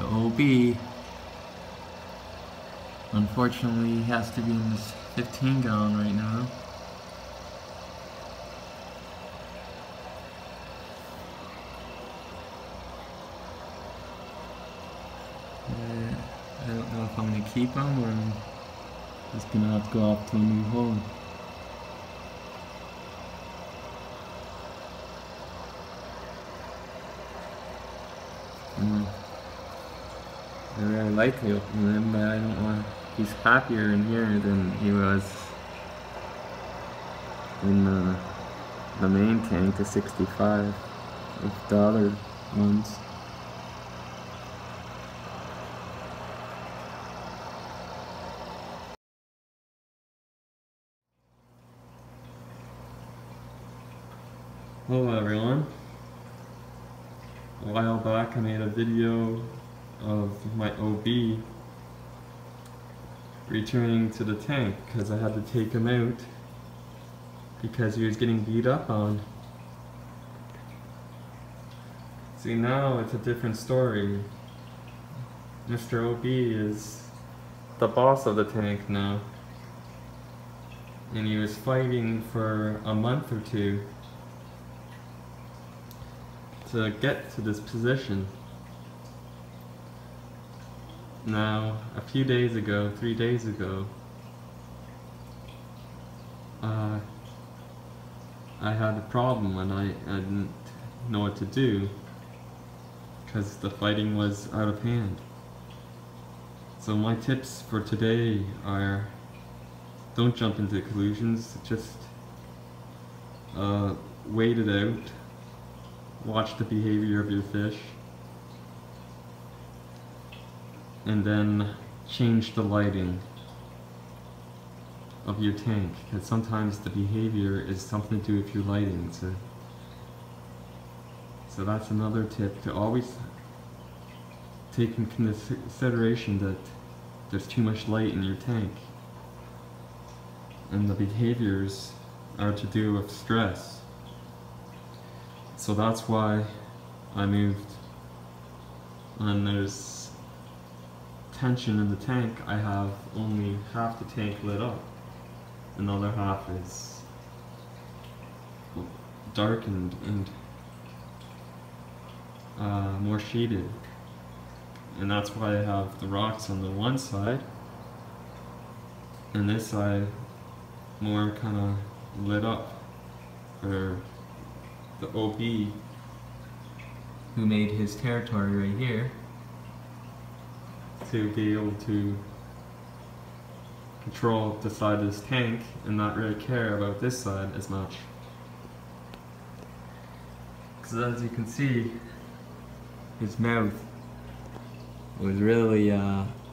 The O.B. Unfortunately, he has to be in this 15 gallon right now. I don't know if I'm going to keep him or I'm just going to have to go off to a new home. I really like him, but I don't want. He's happier in here than he was in the main tank, the 65, with the other ones. Hello everyone. A while back I made a video of my O.B returning to the tank because I had to take him out because he was getting beat up on. See, now it's a different story. Mr. O.B is the boss of the tank now, and he was fighting for a month or two to get to this position. Now, a few days ago, 3 days ago, I had a problem and I didn't know what to do because the fighting was out of hand. So my tips for today are, don't jump into conclusions, just wait it out, watch the behavior of your fish, and then change the lighting of your tank, because sometimes the behavior is something to do with your lighting. So that's another tip, to always take in consideration that there's too much light in your tank, and the behaviors are to do with stress. So that's why I moved. When there's tension in the tank, I have only half the tank lit up. Another half is darkened and more shaded. And that's why I have the rocks on the one side, and this side more kind of lit up for the O.B who made his territory right here, to be able to control the side of this tank and not really care about this side as much. Because as you can see, his mouth was really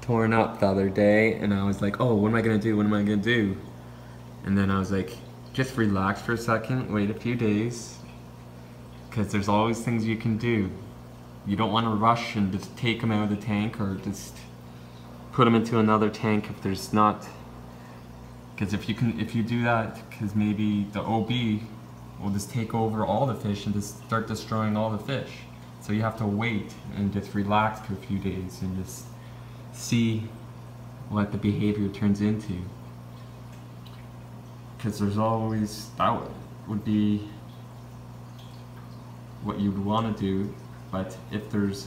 torn up the other day, and I was like, oh, what am I gonna do, what am I gonna do? And then I was like, just relax for a second, wait a few days, because there's always things you can do. You don't want to rush and just take him out of the tank or just put him into another tank if there's not, because if you do that, because maybe the O.B will just take over all the fish and just start destroying all the fish. So you have to wait and just relax for a few days and just see what the behavior turns into. Because there's always, that would be what you'd want to do, but if there's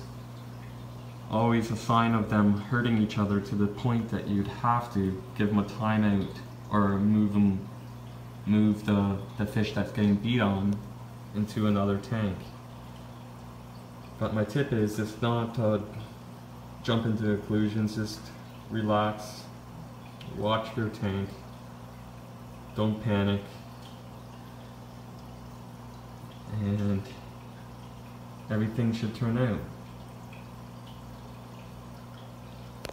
always a sign of them hurting each other to the point that you'd have to give them a timeout or move the fish that's getting beat on into another tank. But my tip is just not jump into conclusions, just relax, watch your tank, don't panic, and everything should turn out.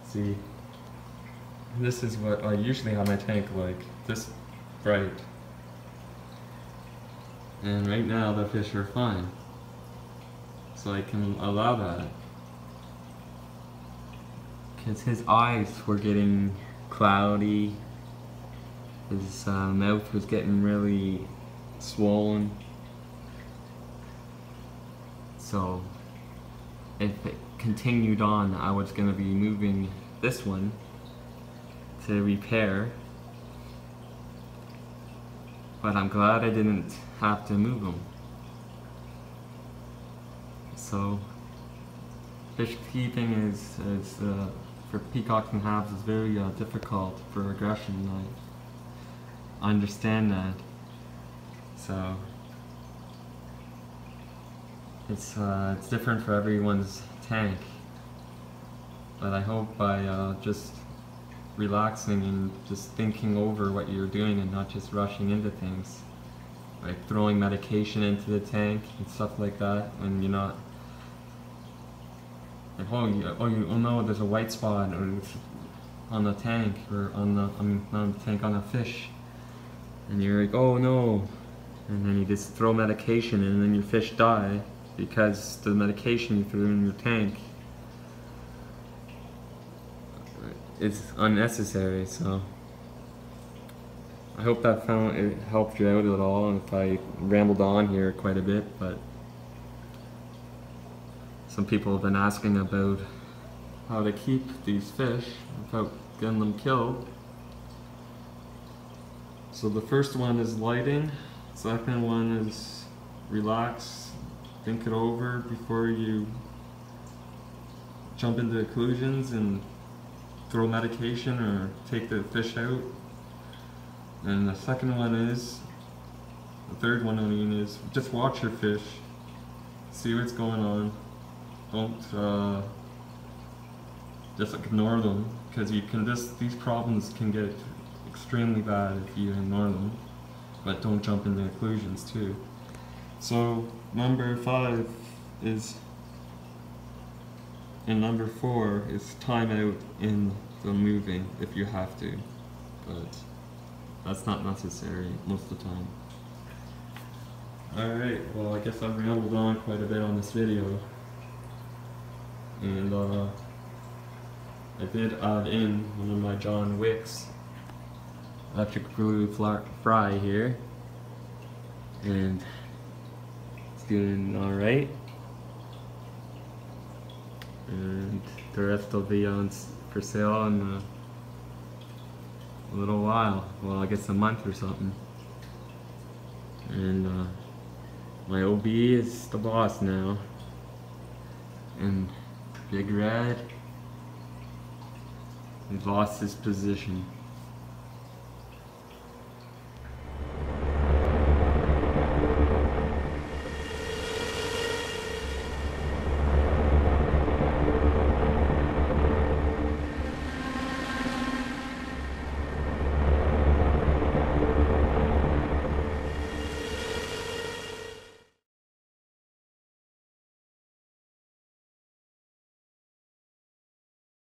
See, this is what I usually have my tank like, this bright. And right now the fish are fine. So I can allow that. Because his eyes were getting cloudy, his mouth was getting really swollen. So if continued on, I was going to be moving this one to repair, but I'm glad I didn't have to move them. So fish keeping is for peacocks and halves is very difficult for aggression. I understand that. So it's different for everyone's tank. But I hope by just relaxing and just thinking over what you're doing and not just rushing into things, like throwing medication into the tank and stuff like that when you're not like, oh no, there's a white spot on the tank, or on the, not on the tank, on the fish, and you're like, oh no, and then you just throw medication in and then your fish die because the medication you threw in your tank is unnecessary. So I hope that it helped you out at all, and if I rambled on here quite a bit, but some people have been asking about how to keep these fish without getting them killed. So the first one is lighting, second one is relax, think it over before you jump into conclusions and throw medication or take the fish out. And the second one is, the third one I mean, is just watch your fish, see what's going on. Don't just ignore them, because you can these problems can get extremely bad if you ignore them. But don't jump into conclusions too. So number 5 is, and number 4 is time out in the moving if you have to, but that's not necessary most of the time. Alright, well I guess I've rambled on quite a bit on this video. And I did add in one of my John Wick's electric glue fry here, and it's doing alright, and the rest will be on for sale in a little while, well I guess a month or something. And my O.B is the boss now, and Big Red, he lost his position.